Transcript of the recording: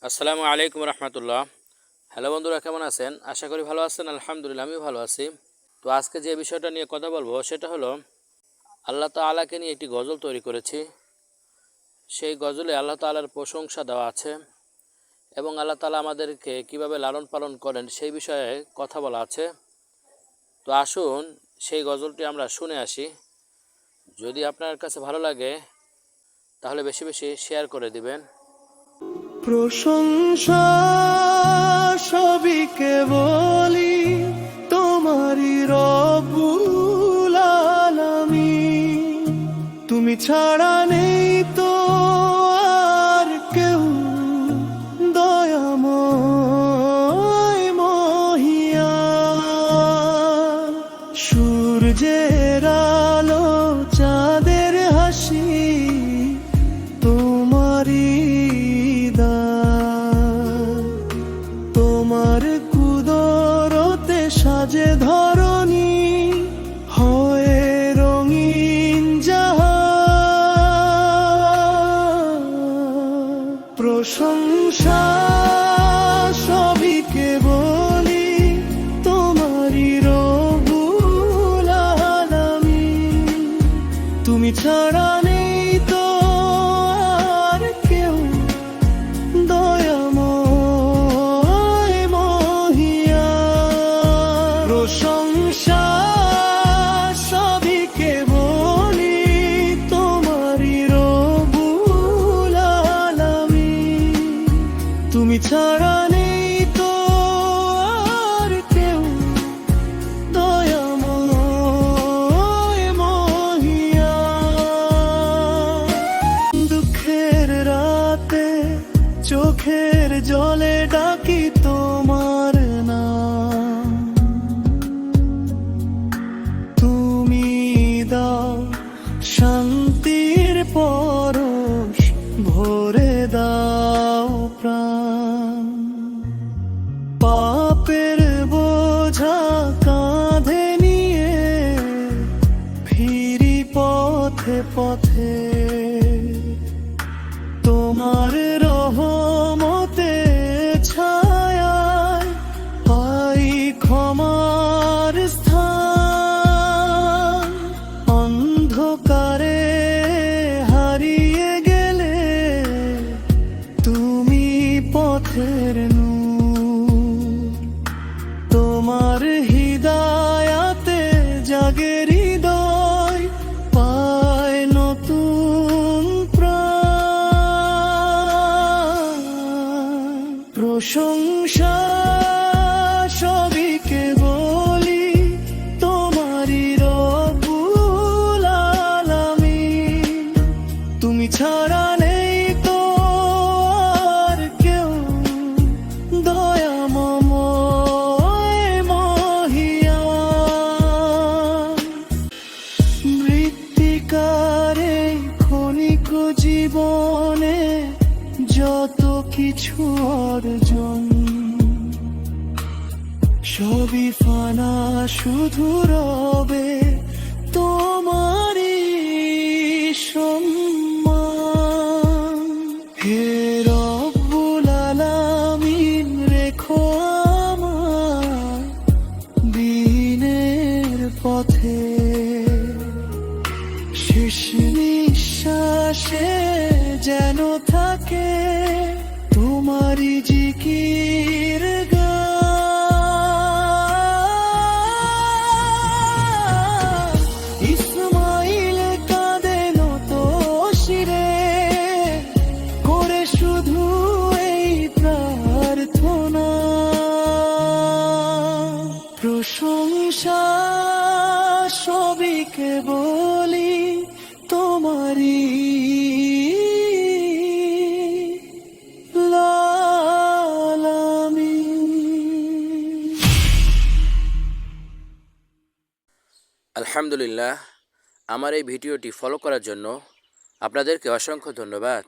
আসসালামু আলাইকুম রহমতুল্লাহ। হ্যালো বন্ধুরা, কেমন আছেন? আশা করি ভালো আছেন। আলহামদুলিল্লাহ, আমিও ভালো আছি। তো আজকে যে বিষয়টা নিয়ে কথা বলবো সেটা হলো আল্লাহ তাআলাকে নিয়ে একটি গজল তৈরি করেছি। সেই গজলে আল্লাহ তাআলার প্রশংসা দেওয়া আছে এবং আল্লাহ তাআলা আমাদেরকে কিভাবে লালন পালন করেন সেই বিষয়ে কথা বলা আছে। তো আসুন সেই গজলটি আমরা শুনে আসি। যদি আপনার কাছে ভালো লাগে তাহলে বেশি বেশি শেয়ার করে দিবেন। প্রশংসা সবই কেবলি তোমারই রব্বুল আলামিন। তুমি ছাড়া নেই তো আর কেউ, দয়াময় মহিয়ান। সূর্যের আলো, চাঁদের হাসি তোমারই দান। তোমার কুদরতে সাজে ধরণী, হয়ে রঙিন জাহান। প্রশংসা সবই কেবলি তোমারই রব্বুল আলামিন। তুমি ছাড়া নেই তো আর কেউ, দয়াময় মহিয়ান। প্রশংসা সবই কেবলি তোমারই রব্বুল আলামিন। তুমি ছাড়া নেই তো আর কেউ, দয়াময় মহিয়ান। দুঃখের রাতে চোখের জলে ডাকি তোমার নাম। তুমি দাও শান্তির পরশ, ভরে দাও প্রাণ। পাপের বোঝা কাঁধে নিয়ে ফিরি পথে পথে। তোমার রহমতে ছায়ায় পাই ক্ষমার স্থান। অন্ধকারে হারিয়ে গেলে তুমি পথের নূর। তোমার হিদায়াতে জাগে হৃদয়, পায় নতুন প্রাণ। প্রশংসা সবই কেবলি তোমারই রব্বুল আলামিন। তুমি ছাড়া নেই তো আর কেউ, দয়াময় মহিয়ান। মৃত্তিকারে ক্ষণিক জীবনে যত কিছু অর্জন, সবই ফানা, শুধু রবে তোমারই সম্মান। হে রব্বুল আলামিন, রেখো আমার দিনের পথে। শেষ নিঃশ্বাসে যেন থাকে তোমারই জিকির গান। ইসমাইল কাঁদেন তো শিরে করে শুধু এই প্রার্থনা। প্রশংসা সবই কেবলি তোমারই আলহামদুলিল্লাহ, আমার এই ভিডিওটি ফলো করার জন্য আপনাদেরকে অসংখ্য ধন্যবাদ।